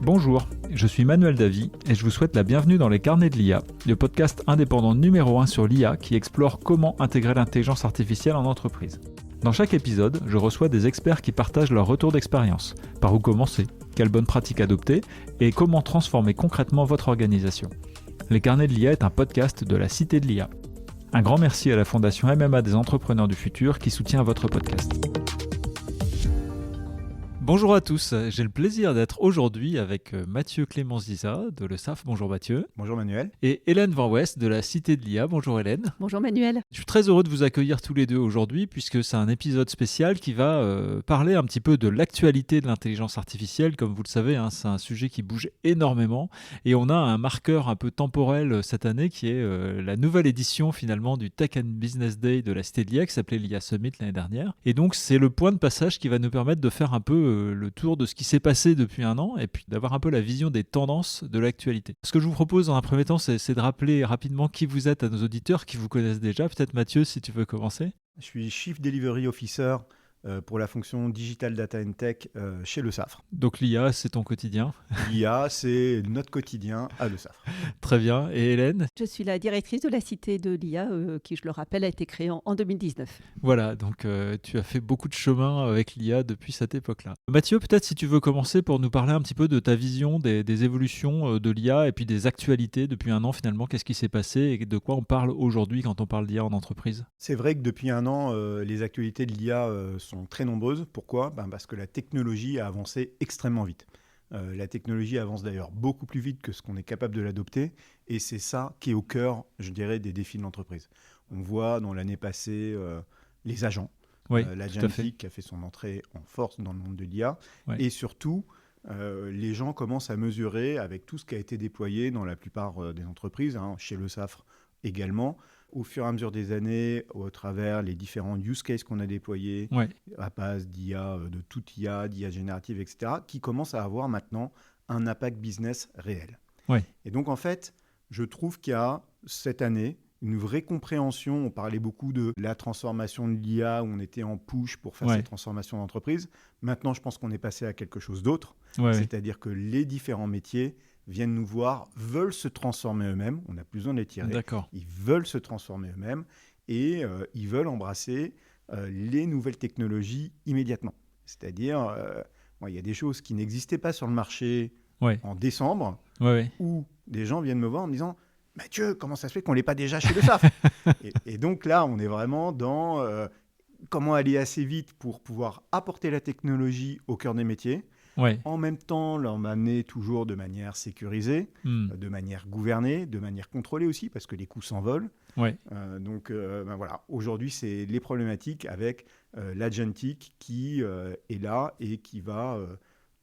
Bonjour, je suis Manuel Davy et je vous souhaite la bienvenue dans les Carnets de l'IA, le podcast indépendant numéro 1 sur l'IA qui explore comment intégrer l'intelligence artificielle en entreprise. Dans chaque épisode, je reçois des experts qui partagent leur retour d'expérience, par où commencer, quelles bonnes pratiques adopter et comment transformer concrètement votre organisation. Les Carnets de l'IA est un podcast de la Cité de l'IA. Un grand merci à la Fondation MMA des entrepreneurs du futur qui soutient votre podcast. Bonjour à tous, j'ai le plaisir d'être aujourd'hui avec Mathieu Clément-Ziza de Le SAF. Bonjour Mathieu. Bonjour Manuel. Et Hélène Van West de la Cité de l'IA. Bonjour Hélène. Bonjour Manuel. Je suis très heureux de vous accueillir tous les deux aujourd'hui puisque c'est un épisode spécial qui va parler un petit peu de l'actualité de l'intelligence artificielle. Comme vous le savez, c'est un sujet qui bouge énormément et on a un marqueur un peu temporel cette année qui est la nouvelle édition finalement du Tech and Business Day de la Cité de l'IA qui s'appelait l'IA Summit l'année dernière. Et donc c'est le point de passage qui va nous permettre de faire un peu le tour de ce qui s'est passé depuis un an et puis d'avoir un peu la vision des tendances de l'actualité. Ce que je vous propose dans un premier temps, c'est de rappeler rapidement qui vous êtes à nos auditeurs qui vous connaissent déjà. Peut-être Mathieu, si tu veux commencer. Je suis Chief Delivery Officer pour la fonction Digital Data and Tech chez Le SAF. Donc l'IA, c'est ton quotidien. L'IA, c'est notre quotidien à Le SAF. Très bien. Et Hélène ? Je suis la directrice de la Cité de l'IA qui, je le rappelle, a été créée en 2019. Voilà, donc tu as fait beaucoup de chemin avec l'IA depuis cette époque-là. Mathieu, peut-être si tu veux commencer pour nous parler un petit peu de ta vision des évolutions de l'IA et puis des actualités depuis un an finalement. Qu'est-ce qui s'est passé et de quoi on parle aujourd'hui quand on parle d'IA en entreprise ? C'est vrai que depuis un an, les actualités de l'IA sont très nombreuses. Pourquoi ? Parce que la technologie a avancé extrêmement vite. La technologie avance d'ailleurs beaucoup plus vite que ce qu'on est capable de l'adopter et c'est ça qui est au cœur, je dirais, des défis de l'entreprise. On voit dans l'année passée les agents, l'agentic qui a fait son entrée en force dans le monde de l'IA et surtout les gens commencent à mesurer avec tout ce qui a été déployé dans la plupart des entreprises, chez Le SAF également, au fur et à mesure des années, au travers les différents use cases qu'on a déployés, à base d'IA, de toute IA, d'IA générative, etc., qui commencent à avoir maintenant un impact business réel. Et donc, en fait, je trouve qu'il y a cette année une vraie compréhension. On parlait beaucoup de la transformation de l'IA, où on était en push pour faire cette transformation d'entreprise. Maintenant, je pense qu'on est passé à quelque chose d'autre, c'est-à-dire que les différents métiers viennent nous voir, veulent se transformer eux-mêmes. On n'a plus besoin de les tirer. Ils veulent se transformer eux-mêmes et ils veulent embrasser les nouvelles technologies immédiatement. C'est-à-dire, il y a des choses qui n'existaient pas sur le marché en décembre où des gens viennent me voir en me disant « Mathieu, comment ça se fait qu'on ne l'ait pas déjà chez Le SAF ?» et donc là, on est vraiment dans comment aller assez vite pour pouvoir apporter la technologie au cœur des métiers. En même temps, l'emmener toujours de manière sécurisée, de manière gouvernée, de manière contrôlée aussi, parce que les coûts s'envolent. Donc voilà, aujourd'hui, c'est les problématiques avec l'agentic qui est là et qui va,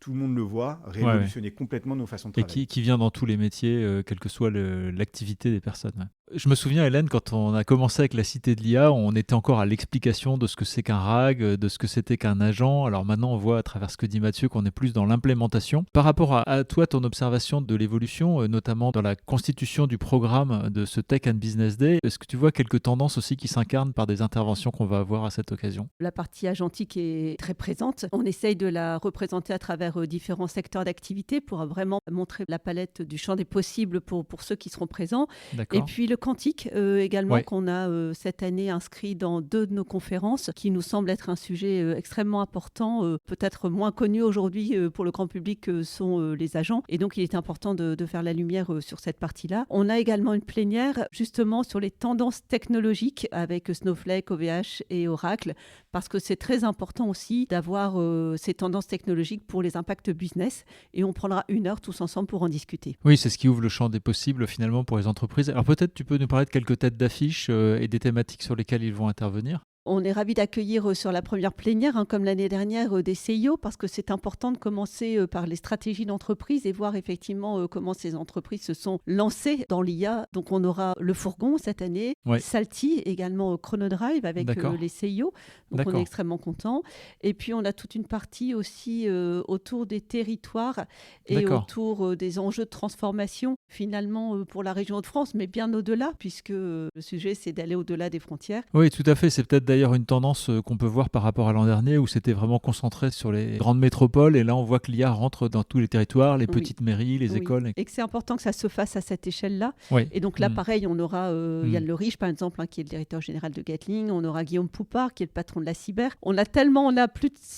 tout le monde le voit, révolutionner complètement nos façons de travailler. Et qui vient dans tous les métiers, quelle que soit l'activité des personnes. Je me souviens, Hélène, quand on a commencé avec la Cité de l'IA, on était encore à l'explication de ce que c'est qu'un RAG, de ce que c'était qu'un agent. Alors maintenant, on voit à travers ce que dit Mathieu qu'on est plus dans l'implémentation. Par rapport à toi, ton observation de l'évolution, notamment dans la constitution du programme de ce Tech and Business Day, est-ce que tu vois quelques tendances aussi qui s'incarnent par des interventions qu'on va avoir à cette occasion ? La partie agentique est très présente. On essaye de la représenter à travers différents secteurs d'activité pour vraiment montrer la palette du champ des possibles pour ceux qui seront présents. Et puis le quantique également qu'on a cette année inscrit dans 2 de nos conférences qui nous semble être un sujet extrêmement important, peut-être moins connu aujourd'hui pour le grand public que sont les agents. Et donc il est important de faire la lumière sur cette partie-là. On a également une plénière justement sur les tendances technologiques avec Snowflake, OVH et Oracle parce que c'est très important aussi d'avoir ces tendances technologiques pour les impacts business et on prendra 1 heure tous ensemble pour en discuter. Oui, c'est ce qui ouvre le champ des possibles finalement pour les entreprises. Alors peut-être tu peux nous parler de quelques têtes d'affiche et des thématiques sur lesquelles ils vont intervenir. On est ravis d'accueillir sur la première plénière, comme l'année dernière, des CIO, parce que c'est important de commencer par les stratégies d'entreprise et voir effectivement comment ces entreprises se sont lancées dans l'IA. Donc on aura le fourgon cette année, Salty, également Chronodrive avec les CIO. Donc on est extrêmement contents. Et puis on a toute une partie aussi autour des territoires et autour des enjeux de transformation, finalement pour la région Hauts-de-France, mais bien au-delà, puisque le sujet c'est d'aller au-delà des frontières. Oui, tout à fait. C'est peut-être d'ailleurs une tendance qu'on peut voir par rapport à l'an dernier où c'était vraiment concentré sur les grandes métropoles et là on voit que l'IA rentre dans tous les territoires, les petites mairies, les écoles. Et que c'est important que ça se fasse à cette échelle-là. Oui. Et donc là, pareil, on aura Yann Le Riche, par exemple, qui est le directeur général de Gatling. On aura Guillaume Poupard, qui est le patron de la cyber. On a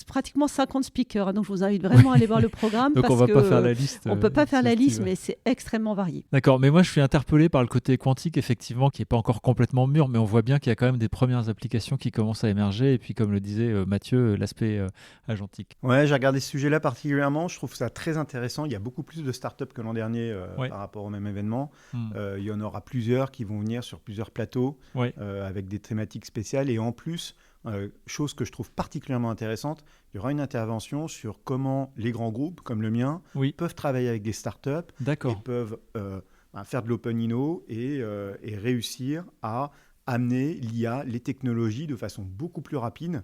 pratiquement 50 speakers. Donc je vous invite vraiment à aller voir le programme. Donc parce on ne va pas faire la liste. On ne peut pas faire la liste, mais c'est extrêmement varié. D'accord, mais moi je suis interpellé par le côté quantique, effectivement, qui n'est pas encore complètement mûr, mais on voit bien qu'il y a quand même des premières applications qui commencent à émerger. Et puis comme le disait Mathieu, l'aspect agentique. Ouais, j'ai regardé ce sujet-là particulièrement. Je trouve ça très intéressant. Il y a beaucoup plus de startups que l'an dernier par rapport au même événement. Il y en aura plusieurs qui vont venir sur plusieurs plateaux avec des thématiques spéciales. Et en plus, chose que je trouve particulièrement intéressante, il y aura une intervention sur comment les grands groupes comme le mien peuvent travailler avec des startups et peuvent faire de l'open inno et réussir à amener l'IA, les technologies de façon beaucoup plus rapide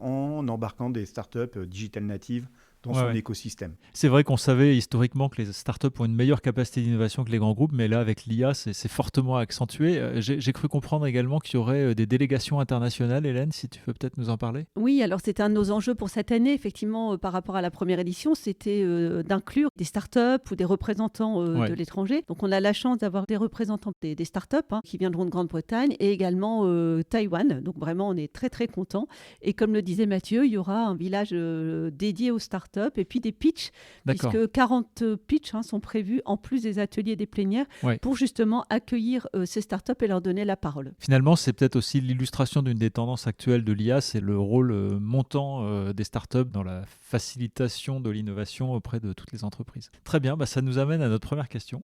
en embarquant des startups digital natives dans son écosystème. C'est vrai qu'on savait historiquement que les startups ont une meilleure capacité d'innovation que les grands groupes, mais là, avec l'IA, c'est fortement accentué. J'ai cru comprendre également qu'il y aurait des délégations internationales. Hélène, si tu peux peut-être nous en parler. Oui, alors c'était un de nos enjeux pour cette année, effectivement, par rapport à la première édition, c'était d'inclure des startups ou des représentants de l'étranger. Donc on a la chance d'avoir des représentants des startups qui viendront de Grande-Bretagne et également Taïwan. Donc vraiment, on est très très contents. Et comme le disait Mathieu, il y aura un village dédié aux startups et puis des pitchs, puisque 40 pitchs sont prévus en plus des ateliers et des plénières pour justement accueillir ces startups et leur donner la parole. Finalement, c'est peut-être aussi l'illustration d'une des tendances actuelles de l'IA, c'est le rôle montant des startups dans la facilitation de l'innovation auprès de toutes les entreprises. Très bien, ça nous amène à notre première question.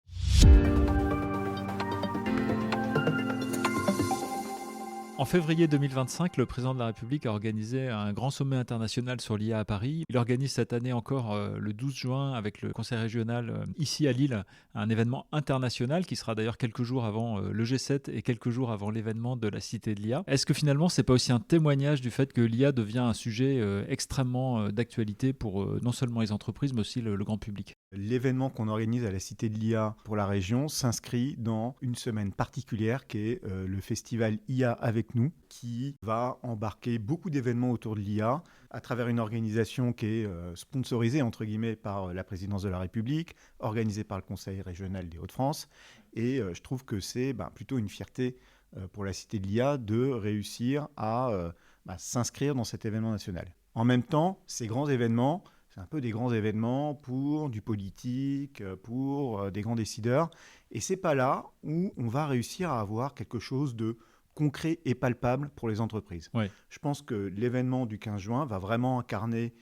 En février 2025, le président de la République a organisé un grand sommet international sur l'IA à Paris. Il organise cette année encore le 12 juin avec le conseil régional ici à Lille un événement international qui sera d'ailleurs quelques jours avant le G7 et quelques jours avant l'événement de la Cité de l'IA. Est-ce que finalement c'est pas aussi un témoignage du fait que l'IA devient un sujet extrêmement d'actualité pour non seulement les entreprises mais aussi le grand public ? L'événement qu'on organise à la Cité de l'IA pour la région s'inscrit dans une semaine particulière qui est le festival IA avec nous, qui va embarquer beaucoup d'événements autour de l'IA à travers une organisation qui est sponsorisée entre guillemets par la présidence de la République, organisée par le Conseil régional des Hauts-de-France. Et je trouve que c'est plutôt une fierté pour la Cité de l'IA de réussir à s'inscrire dans cet événement national. En même temps, ces grands événements, c'est un peu des grands événements pour du politique, pour des grands décideurs. Et c'est pas là où on va réussir à avoir quelque chose de concret et palpable pour les entreprises. Je pense que l'événement du 15 juin va vraiment incarner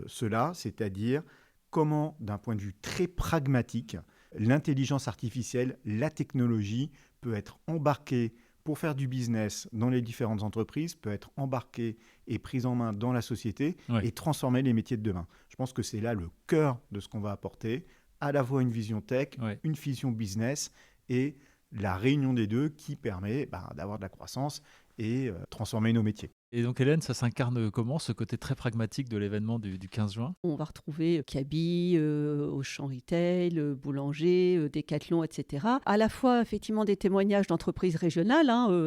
cela, c'est-à-dire comment, d'un point de vue très pragmatique, l'intelligence artificielle, la technologie peut être embarquée pour faire du business dans les différentes entreprises, peut être embarquée et prise en main dans la société et transformer les métiers de demain. Je pense que c'est là le cœur de ce qu'on va apporter, à la fois une vision tech, une vision business et la réunion des deux qui permet d'avoir de la croissance et transformer nos métiers. Et donc Hélène, ça s'incarne comment, ce côté très pragmatique de l'événement du 15 juin ? On va retrouver Kaby, Auchan Retail, Boulanger, Decathlon, etc. À la fois effectivement des témoignages d'entreprises régionales.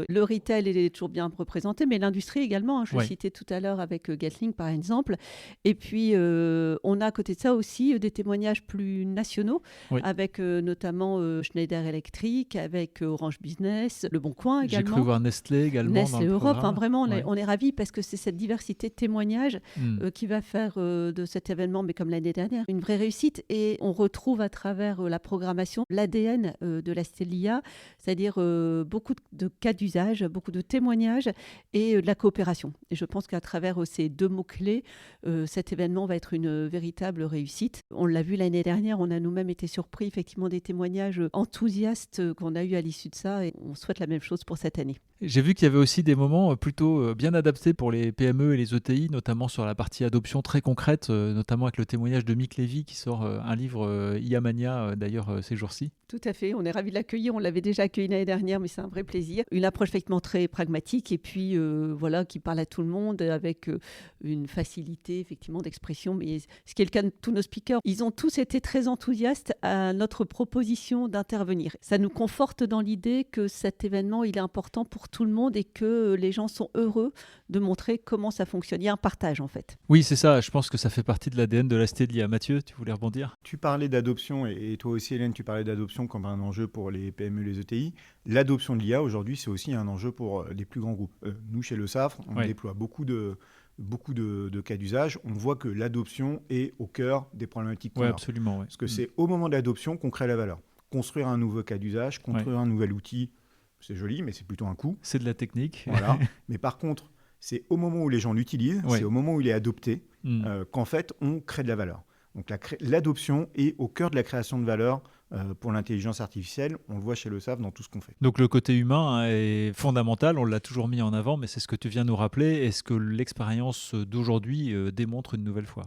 Le retail est toujours bien représenté, mais l'industrie également. Je le citais tout à l'heure avec Gatling par exemple. Et puis on a à côté de ça aussi des témoignages plus nationaux, avec notamment Schneider Electric, avec Orange Business, Le Bon Coin également. J'ai cru voir Nestlé également. Nestlé Europe, vraiment, on est ravis parce que c'est cette diversité de témoignages qui va faire de cet événement, mais comme l'année dernière, une vraie réussite. Et on retrouve à travers la programmation l'ADN de la Cité de l'IA, c'est-à-dire beaucoup de cas d'usage, beaucoup de témoignages et de la coopération. Et je pense qu'à travers ces deux mots-clés, cet événement va être une véritable réussite. On l'a vu l'année dernière, on a nous-mêmes été surpris effectivement des témoignages enthousiastes qu'on a eu à l'issue de ça et on souhaite la même chose pour cette année. J'ai vu qu'il y avait aussi des moments plutôt bien adapté pour les PME et les ETI, notamment sur la partie adoption très concrète, notamment avec le témoignage de Mick Levy qui sort un livre IA Mania d'ailleurs ces jours-ci. Tout à fait, on est ravis de l'accueillir. On l'avait déjà accueilli l'année dernière, mais c'est un vrai plaisir. Une approche effectivement très pragmatique et puis voilà, qui parle à tout le monde avec une facilité effectivement d'expression. Mais ce qui est le cas de tous nos speakers, ils ont tous été très enthousiastes à notre proposition d'intervenir. Ça nous conforte dans l'idée que cet événement, il est important pour tout le monde et que les gens sont heureux de montrer comment ça fonctionne. Il y a un partage en fait. Oui, c'est ça. Je pense que ça fait partie de l'ADN de la Cité de l'IA. Mathieu, tu voulais rebondir ? Tu parlais d'adoption et toi aussi Hélène, tu parlais d'adoption comme un enjeu pour les PME et les ETI. L'adoption de l'IA aujourd'hui, c'est aussi un enjeu pour les plus grands groupes. Nous, chez Le Safre, on déploie beaucoup de cas d'usage. On voit que l'adoption est au cœur des problématiques qu'on a. Absolument. Parce que c'est au moment de l'adoption qu'on crée la valeur. Construire un nouveau cas d'usage, construire un nouvel outil, c'est joli, mais c'est plutôt un coût. C'est de la technique. Voilà. Mais par contre, c'est au moment où les gens l'utilisent, c'est au moment où il est adopté, qu'en fait, on crée de la valeur. Donc l'adoption est au cœur de la création de valeur pour l'intelligence artificielle. On le voit chez Le Safre dans tout ce qu'on fait. Donc le côté humain est fondamental, on l'a toujours mis en avant, mais c'est ce que tu viens nous rappeler et ce que l'expérience d'aujourd'hui démontre une nouvelle fois.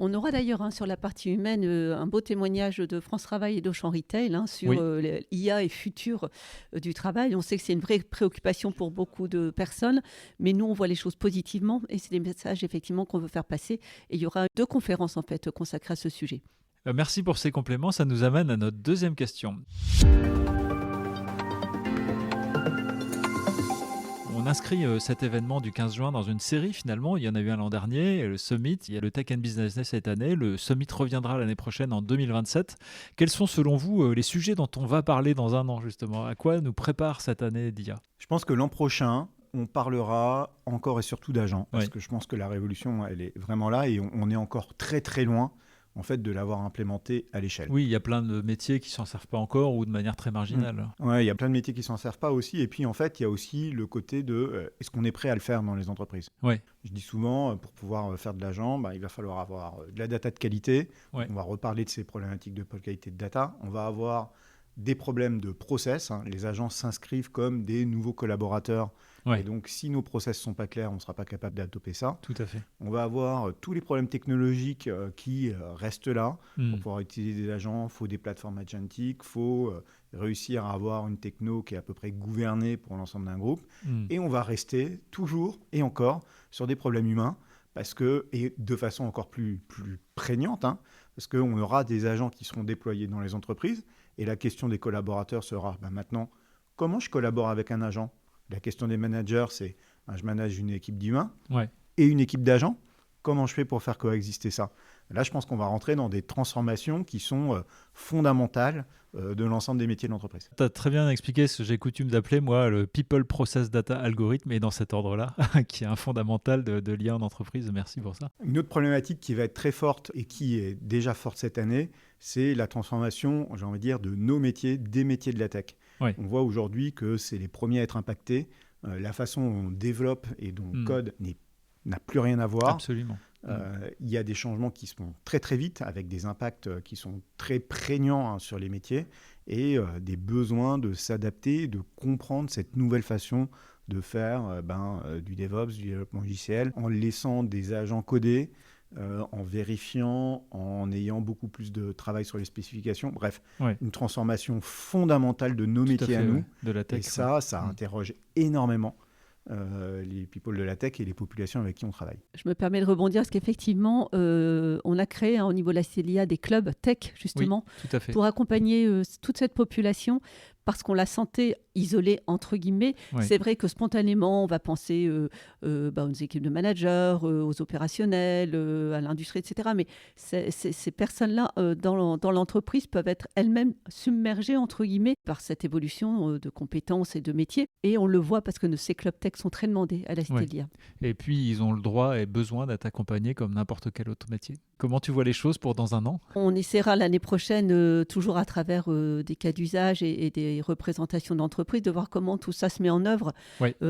On aura d'ailleurs sur la partie humaine un beau témoignage de France Travail et d'Auchan Retail sur l'IA et futur du travail. On sait que c'est une vraie préoccupation pour beaucoup de personnes, mais nous on voit les choses positivement et c'est des messages effectivement qu'on veut faire passer. Et il y aura 2 conférences en fait consacrées à ce sujet. Merci pour ces compléments, ça nous amène à notre deuxième question. On inscrit cet événement du 15 juin dans une série finalement. Il y en a eu un l'an dernier, le Summit, il y a le Tech and Business Day cette année. Le Summit reviendra l'année prochaine en 2027. Quels sont selon vous les sujets dont on va parler dans un an justement ? À quoi nous prépare cette année d'IA ? Je pense que l'an prochain, on parlera encore et surtout d'agents. Parce que je pense que la révolution, elle est vraiment là et on est encore très très loin en fait, de l'avoir implémenté à l'échelle. Oui, il y a plein de métiers qui ne s'en servent pas encore ou de manière très marginale. Oui, il y a plein de métiers qui ne s'en servent pas aussi. Et puis, en fait, il y a aussi le côté de est-ce qu'on est prêt à le faire dans les entreprises ? Je dis souvent, pour pouvoir faire de l'agent, il va falloir avoir de la data de qualité. On va reparler de ces problématiques de qualité de data. On va avoir des problèmes de process. Les agents s'inscrivent comme des nouveaux collaborateurs. Et donc, si nos process ne sont pas clairs, on ne sera pas capable d'adopter ça. Tout à fait. On va avoir tous les problèmes technologiques qui restent là. Pour pouvoir utiliser des agents, il faut des plateformes agentiques, il faut réussir à avoir une techno qui est à peu près gouvernée pour l'ensemble d'un groupe. Et on va rester toujours et encore sur des problèmes humains, et de façon encore plus prégnante, parce qu'on aura des agents qui seront déployés dans les entreprises. Et la question des collaborateurs sera maintenant, comment je collabore avec un agent ? La question des managers, c'est je manage une équipe d'humains et une équipe d'agents. Comment je fais pour faire coexister ça ? Là, je pense qu'on va rentrer dans des transformations qui sont fondamentales de l'ensemble des métiers de l'entreprise. Tu as très bien expliqué ce que j'ai coutume d'appeler, moi, le People Process Data Algorithm, et dans cet ordre-là, qui est un fondamental de l'IA en entreprise. Merci pour ça. Une autre problématique qui va être très forte et qui est déjà forte cette année, c'est la transformation, j'ai envie de dire, de nos métiers, des métiers de la tech. On voit aujourd'hui que c'est les premiers à être impactés. La façon dont on développe et dont on code n'a plus rien à voir. Absolument. Il y a des changements qui se font très très vite avec des impacts qui sont très prégnants sur les métiers et des besoins de s'adapter, de comprendre cette nouvelle façon de faire du DevOps, du développement logiciel, en laissant des agents coder, en vérifiant, en ayant beaucoup plus de travail sur les spécifications. Bref, une transformation fondamentale de nos métiers à nous. De la tech, et ça interroge énormément les people de la tech et les populations avec qui on travaille. Je me permets de rebondir parce qu'effectivement, on a créé au niveau de la CELIA des clubs tech, justement, pour accompagner toute cette population parce qu'on la sentait isolée, entre guillemets. C'est vrai que spontanément, on va penser aux équipes de managers, aux opérationnels, à l'industrie, etc. Mais ces personnes-là, dans l'entreprise, peuvent être elles-mêmes submergées, entre guillemets, par cette évolution de compétences et de métiers. Et on le voit parce que ces clubs tech sont très demandés à la CELIA. Et puis, ils ont le droit et besoin d'être accompagnés comme n'importe quel autre métier. Comment tu vois les choses pour dans un an ? On essaiera l'année prochaine, toujours à travers des cas d'usage et des représentations d'entreprise, de voir comment tout ça se met en œuvre.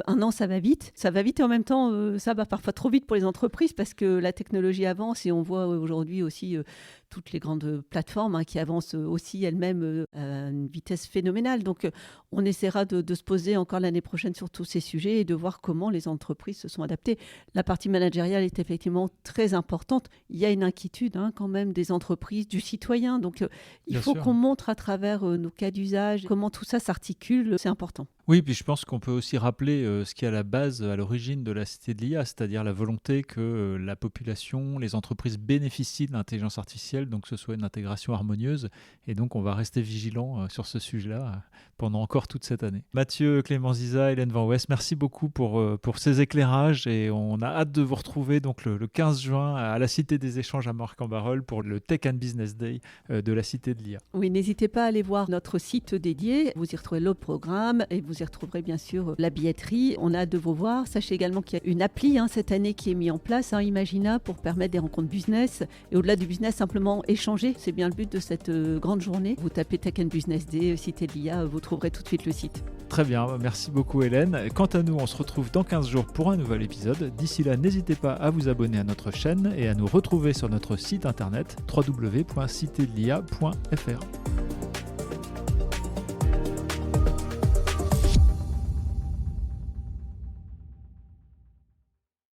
Un an, ça va vite. Ça va vite et en même temps, ça va parfois trop vite pour les entreprises parce que la technologie avance et on voit aujourd'hui aussi toutes les grandes plateformes qui avancent aussi elles-mêmes à une vitesse phénoménale. Donc, on essaiera de se poser encore l'année prochaine sur tous ces sujets et de voir comment les entreprises se sont adaptées. La partie managériale est effectivement très importante. Il y a une inquiétude quand même des entreprises, du citoyen. Donc, il faut qu'on montre à travers nos cas d'usage comment tout ça s'articule. C'est important. Oui, puis je pense qu'on peut aussi rappeler ce qui est à la base, à l'origine de la Cité de l'IA, c'est-à-dire la volonté que la population, les entreprises bénéficient de l'intelligence artificielle, donc que ce soit une intégration harmonieuse. Et donc, on va rester vigilant sur ce sujet-là pendant encore toute cette année. Mathieu, Clément Ziza, Hélène Van West, merci beaucoup pour ces éclairages et on a hâte de vous retrouver donc le 15 juin à la Cité des Échanges à Marc-en-Barœul pour le Tech and Business Day de la Cité de l'IA. Oui, n'hésitez pas à aller voir notre site dédié. Vous y retrouverez le programme et vous y retrouverez bien sûr la billetterie. On a hâte de vous voir. Sachez également qu'il y a une appli cette année qui est mise en place, Imagina, pour permettre des rencontres business. Et au-delà du business, simplement échanger. C'est bien le but de cette grande journée. Vous tapez Tech and Business Day, Cité de l'IA, vous trouverez tout de suite le site. Très bien, merci beaucoup Hélène. Quant à nous, on se retrouve dans 15 jours pour un nouvel épisode. D'ici là, n'hésitez pas à vous abonner à notre chaîne et à nous retrouver sur notre site internet www.citedelia.fr.